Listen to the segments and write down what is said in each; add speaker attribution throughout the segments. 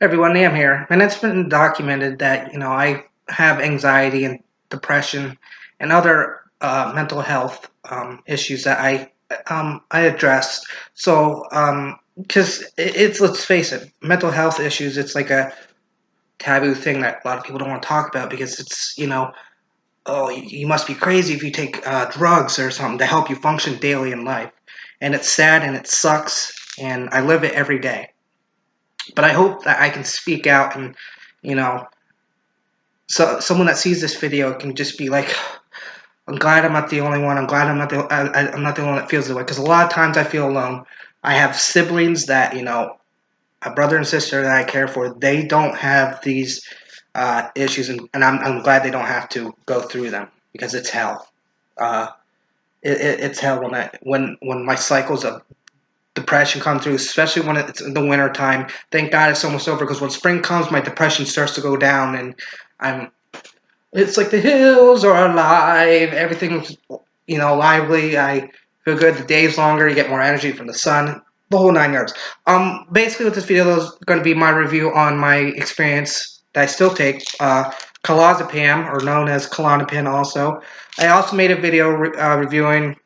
Speaker 1: Everyone, Nam here, and it's been documented that I have anxiety and depression and other mental health issues that I address. So, because it's let's face it, mental health issues, it's like a taboo thing that a lot of people don't want to talk about because it's oh, you must be crazy if you take drugs or something to help you function daily in life, and it's sad and it sucks, and I live it every day. But I hope that I can speak out and you know so someone that sees this video can just be like, I'm glad I'm not the only one. I'm glad I'm not the only one that feels the way. Because a lot of times I feel alone. I have siblings that a brother and sister that I care for. They don't have these issues, and I'm glad they don't have to go through them because it's hell. Uh, it's hell when my cycles of depression come through, especially when it's in the winter time. Thank God it's almost over because when spring comes, my depression starts to go down, and I'm it's like the hills are alive. Everything's lively. I feel good. The day's longer. You get more energy from the sun. The whole nine yards. Basically, what this video is going to be my review on my experience that I still take. Clonazepam, or known as Klonopin, also. I also made a video reviewing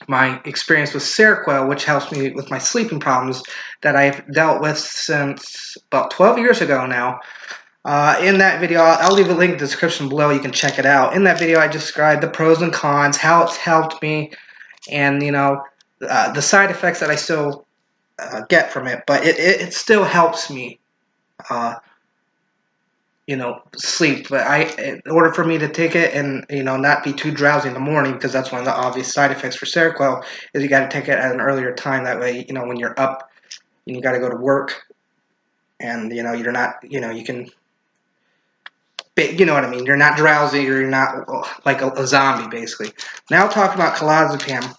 Speaker 1: my experience with Seroquel, which helps me with my sleeping problems that I've dealt with since about 12 years ago now. In that video, I'll leave a link in the description below. You can check it out. In that video, I described the pros and cons, how it's helped me, and the side effects that I still get from it. But it still helps me, uh, sleep. But in order for me to take it and not be too drowsy in the morning, because that's one of the obvious side effects for Seroquel, is you got to take it at an earlier time. That way, when you're up and you got to go to work, and you're not, you can. You know what I mean? You're not drowsy, or you're not like a zombie, basically. Now talking about clonazepam,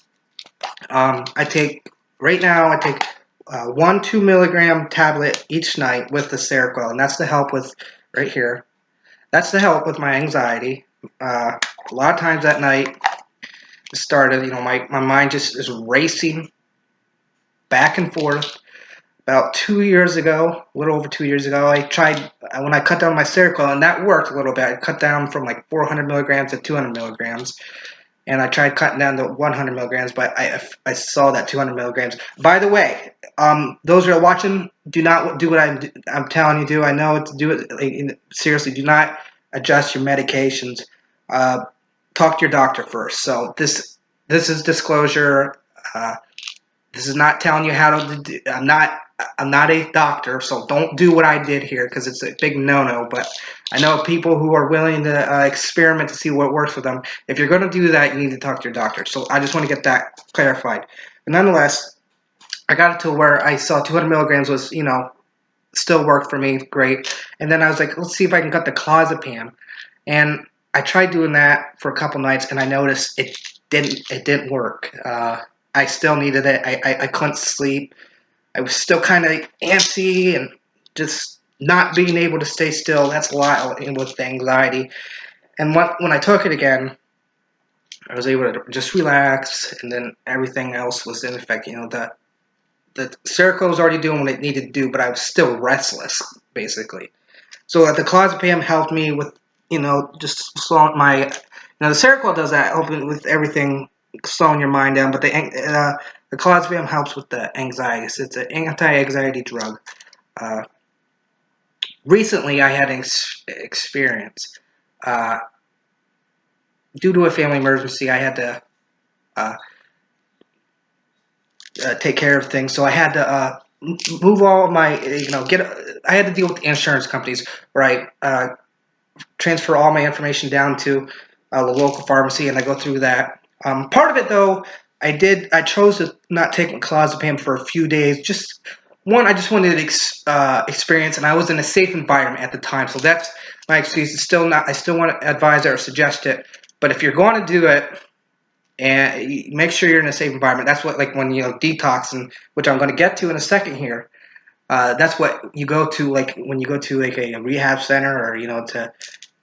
Speaker 1: I take right now. I take 1 2 milligram tablet each night with the Seroquel, and that's to help with right here. That's to help with my anxiety. A lot of times at night, it started. My mind just is racing back and forth. About 2 years ago, a little over 2 years ago, I tried when I cut down my Seroquel, and that worked a little bit. I cut down from like 400 milligrams to 200 milligrams, and I tried cutting down to 100 milligrams, but I saw that 200 milligrams. By the way, those who are watching, do not do what I'm telling you to do. I know to do it. Like, seriously, do not adjust your medications. Talk to your doctor first. So this is disclosure. Uh, this is not telling you how to do. I'm not a doctor, so don't do what I did here because it's a big no-no. But I know people who are willing to experiment to see what works for them. If you're going to do that, you need to talk to your doctor. So I just want to get that clarified. But nonetheless, I got it to where I saw 200 milligrams was, still worked for me, great. And then I was like, let's see if I can cut the clozapam. And I tried doing that for a couple nights, and I noticed it didn't work. I still needed it. I couldn't sleep. I was still kind of antsy and just not being able to stay still. That's a lot with the anxiety. And when I took it again, I was able to just relax, and then everything else was in effect. The Seroquel was already doing what it needed to do, but I was still restless, basically. So the clozapam helped me with, just slowing my. The Seroquel does that, helping with everything, slowing your mind down. But the clozapam helps with the anxiety. So it's an anti-anxiety drug. Uh, Recently, I had an experience. Uh, Due to a family emergency, I had to uh, take care of things. So I had to move all of my, I had to deal with the insurance companies, where I transfer all my information down to the local pharmacy, and I go through that. Part of it, though, I chose to not take clozapam for a few days. I just wanted to experience, and I was in a safe environment at the time, so that's my excuse. It's still not. I still want to advise it or suggest it, but if you're going to do it, and make sure you're in a safe environment. That's what, like, when detoxing, which I'm going to get to in a second here. That's what you go to, like when you go to like a rehab center, or you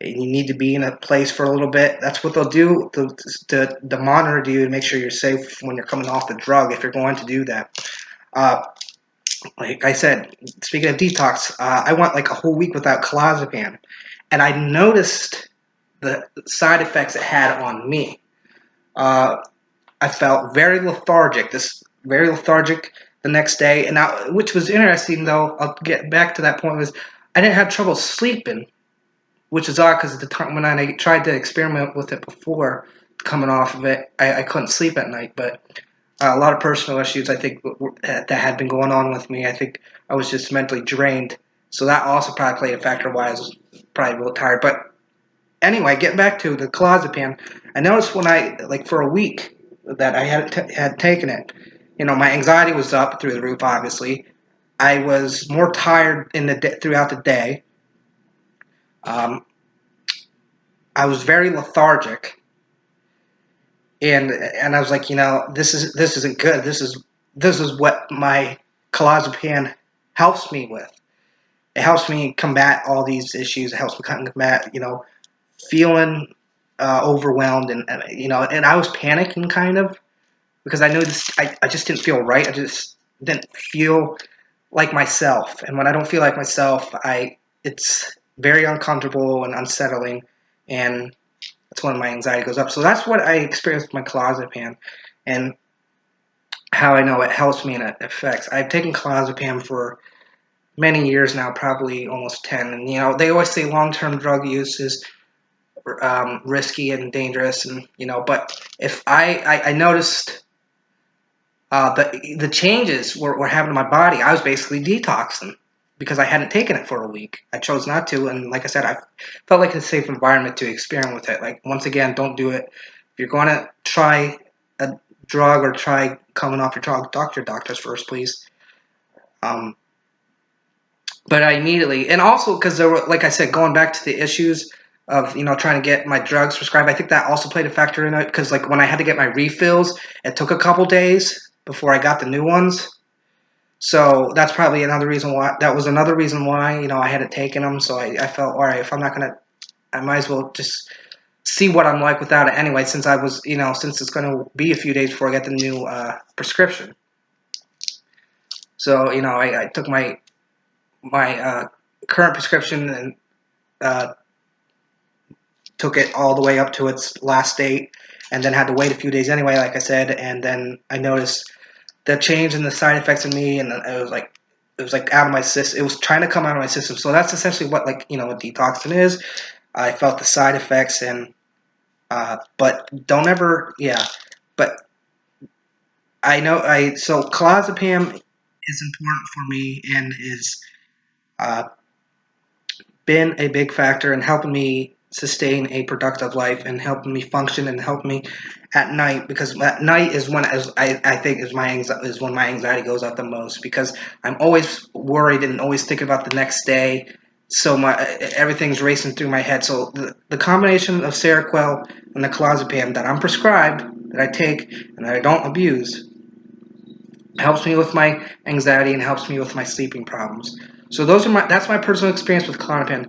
Speaker 1: need to be in a place for a little bit. That's what they'll do to monitor you and make sure you're safe when you're coming off the drug, if you're going to do that. Uh, like I said, speaking of detox, I went like a whole week without clozapam, and I noticed the side effects it had on me. Uh, I felt very lethargic. This very lethargic the next day, and now, which was interesting though. I'll get back to that point. Was I didn't have trouble sleeping, which is odd because at the time when I tried to experiment with it before coming off of it, I couldn't sleep at night. But a lot of personal issues I think that had been going on with me. I think I was just mentally drained, so that also probably played a factor why I was probably a little tired. But anyway, getting back to the clozapam, I noticed when I like for a week that I had taken it, my anxiety was up through the roof. Obviously, I was more tired throughout the day. Um, I was very lethargic, and I was like, this isn't good. This is what my clozapam helps me with. It helps me combat all these issues. It helps me combat, feeling overwhelmed, and I was panicking kind of because I knew this. I just didn't feel right. I just didn't feel like myself, and when I don't feel like myself, it's very uncomfortable and unsettling, and that's when my anxiety goes up. So that's what I experienced with my clozapam, and how I know it helps me and it affects. I've taken clozapam for many years now, probably almost 10, and they always say long-term drug use is risky and dangerous, and but if I noticed the changes were having in my body. I was basically detoxing because I hadn't taken it for a week. I chose not to, and like I said, I felt like it's a safe environment to experiment with it. Like once again, don't do it if you're going to try a drug or try coming off your drug. Talk to your doctors first, please. Um, but I immediately, and also because there were, like I said, going back to the issues of trying to get my drugs prescribed. I think that also played a factor in it because like when I had to get my refills, it took a couple days before I got the new ones. So that's probably another reason why. That was another reason why I hadn't taken them. So I felt all right. If I'm not gonna, I might as well just see what I'm like without it anyway. Since I was since it's gonna be a few days before I get the new prescription. So I took my current prescription and uh, took it all the way up to its last date, and then had to wait a few days anyway, like I said. And then I noticed the change in the side effects in me, and it was like out of my system. It was trying to come out of my system. So that's essentially what what detoxing is. I felt the side effects, and but don't ever, yeah. But I know so clozapam is important for me and is uh, been a big factor in helping me sustain a productive life and helping me function and help me at night, because at night is when as I think is when my anxiety goes up the most, because I'm always worried and always thinking about the next day. So my everything's racing through my head. So the combination of Seroquel and the clozapam that I'm prescribed, that I take and that I don't abuse, helps me with my anxiety and helps me with my sleeping problems. So that's my personal experience with Klonopin.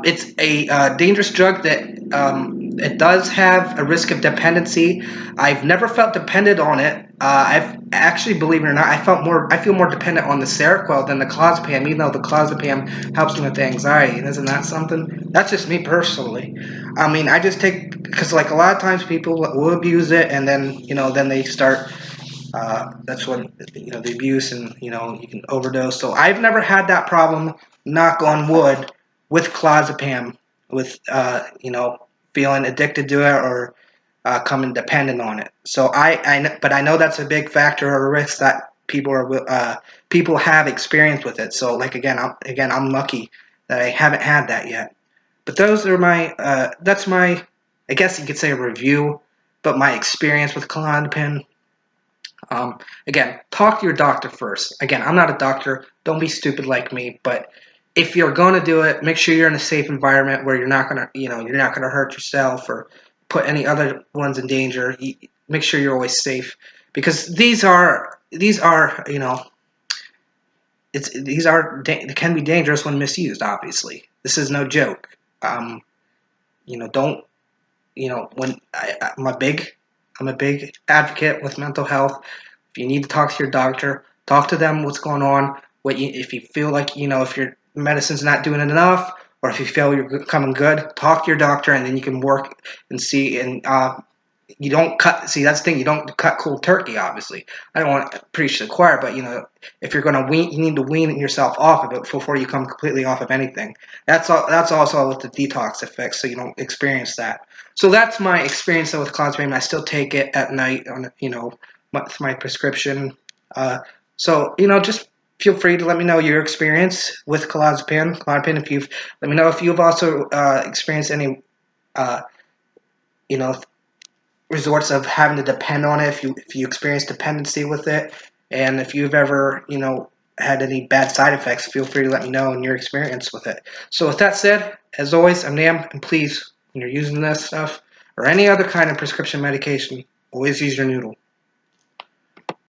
Speaker 1: It's a dangerous drug that it does have a risk of dependency. I've never felt dependent on it. I've actually, believe it or not, I feel more dependent on the Seroquel than the clozapam, even though the clozapam helps me with the anxiety. And isn't that something? That's just me personally. I mean, I just take, because like a lot of times people will abuse it, and then then they start that's when the abuse, and you can overdose. So I've never had that problem, knock on wood, with clozapam, with feeling addicted to it or coming dependent on it. So but I know that's a big factor or risk that people have experience with it. So like I'm lucky that I haven't had that yet. But those are that's my, I guess you could say, a review, but my experience with Klonopin. Again, talk to your doctor first. Again, I'm not a doctor. Don't be stupid like me. But if you're going to do it, make sure you're in a safe environment where you're not gonna, you're not gonna hurt yourself or put any other ones in danger. Make sure you're always safe, because these are they can be dangerous when misused. Obviously, this is no joke. Don't when I'm a big advocate with mental health. If you need to talk to your doctor, talk to them what's going on. if you feel like, if your medicine's not doing enough, or if you feel you're coming good, talk to your doctor, and then you can work and see. And you don't cut. See, that's the thing. You don't cut cold turkey. Obviously, I don't want to preach to the choir, but if you're going to wean, you need to wean yourself off of it before you come completely off of anything. That's all. That's also with the detox effects, so you don't experience that. So that's my experience with clonazepam. I still take it at night on my prescription. So just feel free to let me know your experience with clonazepam. Clonazepam, if you've let me know if you've also experienced any uh, you know resorts of having to depend on it, if you experience dependency with it, and if you've ever had any bad side effects, feel free to let me know in your experience with it. So with that said, as always, I'm Nam, and please, when you're using this stuff or any other kind of prescription medication, always use your noodle.